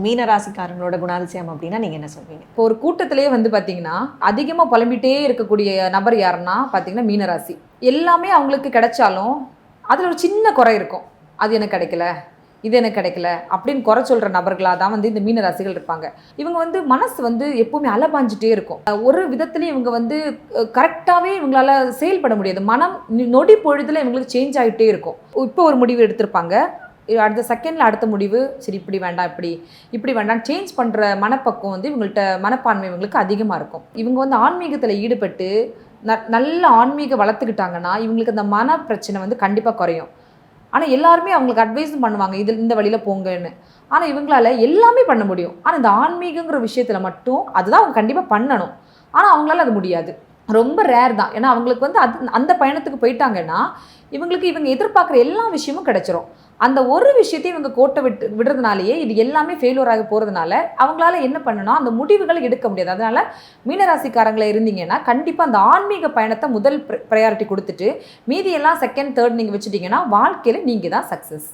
மீனராசிக்காரங்களோட குணாதிசயம் அப்படின்னா நீங்க என்ன சொல்வீங்க? இப்போ ஒரு கூட்டத்திலேயே பார்த்தீங்கன்னா, அதிகமா புலம்பிட்டே இருக்கக்கூடிய நபர் யாருன்னா பார்த்தீங்கன்னா மீனராசி. எல்லாமே அவங்களுக்கு கிடைச்சாலும், அதில ஒரு சின்ன குறை இருக்கும். அது எனக்கு கிடைக்கல, இது எனக்கு கிடைக்கல அப்படின்னு குறை சொல்ற நபர்களா தான் இந்த மீனராசிகள் இருப்பாங்க. இவங்க மனசு எப்பவுமே அலபாஞ்சிட்டே இருக்கும். ஒரு விதத்திலயும் இவங்க கரெக்டாவே இவங்களால செயல்பட முடியாது. மனம் நொடி பொழுதுல இவங்களுக்கு சேஞ்ச் ஆகிட்டே இருக்கும். இப்போ ஒரு முடிவு எடுத்திருப்பாங்க. அடுத்த செகண்டில் அடுத்த முடிவு சரி இப்படி வேண்டாம் இப்படி வேண்டாம் சேஞ்ச் பண்ணுற மனப்பக்குவம் இவங்கள்ட்ட மனப்பான்மை இவங்களுக்கு அதிகமாக இருக்கும். இவங்க ஆன்மீகத்தில் ஈடுபட்டு நல்ல ஆன்மீக வளர்த்துக்கிட்டாங்கன்னா இவங்களுக்கு அந்த மன பிரச்சனை கண்டிப்பாக குறையும். ஆனால் எல்லாருமே அவங்களுக்கு அட்வைஸும் பண்ணுவாங்க இந்த வழியில் போங்கன்னு. ஆனால் இவங்களால எல்லாமே பண்ண முடியும். ஆனால் இந்த ஆன்மீகங்கிற விஷயத்தில் மட்டும் அதுதான் அவங்க கண்டிப்பாக பண்ணணும். ஆனால் அவங்களால அது முடியாது. ரொம்ப ரேர் தான். ஏன்னா அவங்களுக்கு அந்த பயணத்துக்கு போயிட்டாங்கன்னா இவங்க எதிர்பார்க்குற எல்லா விஷயமும் கிடைச்சிரும். அந்த ஒரு விஷயத்தையும் இவங்க கோட்டை விடுறதுனாலேயே இது எல்லாமே ஃபெயிலியர் ஆகி போகிறதுனால அவங்களால என்ன பண்ணணும், அந்த முடிவுகளை எடுக்க முடியாது. அதனால் மீனராசிக்காரங்களை இருந்தீங்கன்னா கண்டிப்பாக அந்த ஆன்மீக பயணத்தை முதல் ப்ரையாரிட்டி கொடுத்துட்டு மீதியெல்லாம் செகண்ட் தேர்ட் நீங்கள் வச்சுட்டிங்கன்னா வாழ்க்கையில் நீங்கள் தான் சக்ஸஸ்.